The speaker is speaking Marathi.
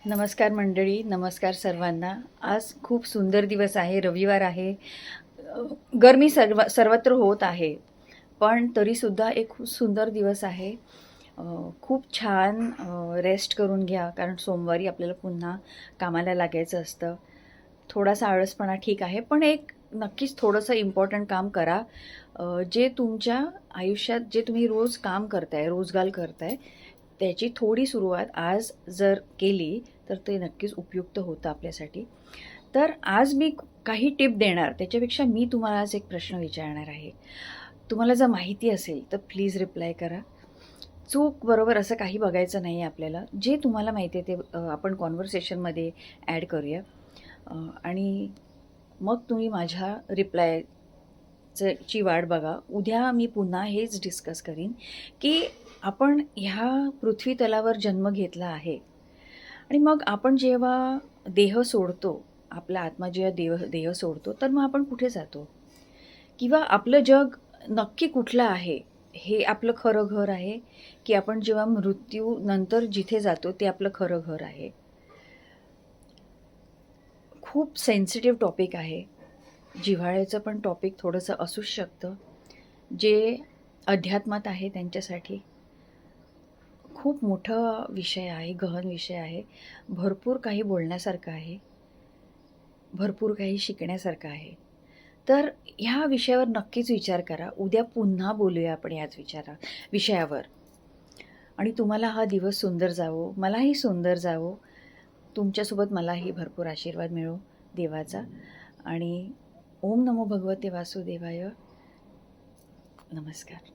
नमस्कार मंडळी, नमस्कार सर्वांना. आज खूप सुंदर दिवस आहे, रविवार आहे. गरमी सर्वत्र होत आहे, पण तरीसुद्धा एक खूप सुंदर दिवस आहे. खूप छान रेस्ट करून घ्या, कारण सोमवारी आपल्याला पुन्हा कामाला लागायचं असतं. थोडासा आळसपणा ठीक आहे, पण एक नक्कीच थोडंसं इम्पॉर्टंट काम करा. जे तुमच्या आयुष्यात जे तुम्ही रोज काम करताय, रोजगार करताय, त्याची थोडी सुरुवात आज जर केली तर ते नक्कीच उपयुक्त होतं आपल्यासाठी. तर आज मी काही टिप देणार, त्याच्यापेक्षा मी तुम्हाला आज एक प्रश्न विचारणार आहे. तुम्हाला जर माहिती असेल तर प्लीज रिप्लाय करा. चूक बरोबर असं काही बघायचं नाही आहे आपल्याला. जे तुम्हाला माहिती आहे ते आपण कॉन्व्हर्सेशनमध्ये ॲड करूया. आणि मग तुम्ही माझ्या ची वाट बघा. उद्या मी पुन्हा हेच डिस्कस करीन की आपण ह्या पृथ्वी तलावर जन्म घेतला आहे आणि मग आपण जेव्हा देह सोडतो, आपला आत्मा जेव्हा देह सोडतो, तर मग आपण कुठे जातो? किंवा आपलं जग नक्की कुठलं आहे? हे आपलं खरं घर आहे, की आपण जेव्हा मृत्यूनंतर जिथे जातो ते आपलं खरं घर आहे? खूप सेन्सिटिव्ह टॉपिक आहे. जिव्हाळ्याचं पण टॉपिक थोडंसं असूच शकतं. जे अध्यात्मात आहे त्यांच्यासाठी खूप मोठा विषय आहे, गहन विषय आहे. भरपूर काही बोलण्यासारखं आहे, भरपूर काही शिकण्यासारखं आहे. तर ह्या विषयावर नक्कीच विचार करा. उद्या पुन्हा बोलूया आपण याच विषयावर. आणि तुम्हाला हा दिवस सुंदर जावो, मलाही सुंदर जावो. तुमच्यासोबत मलाही भरपूर आशीर्वाद मिळो देवाचा. आणि ओम नमो भगवते वासुदेवाय. नमस्कार.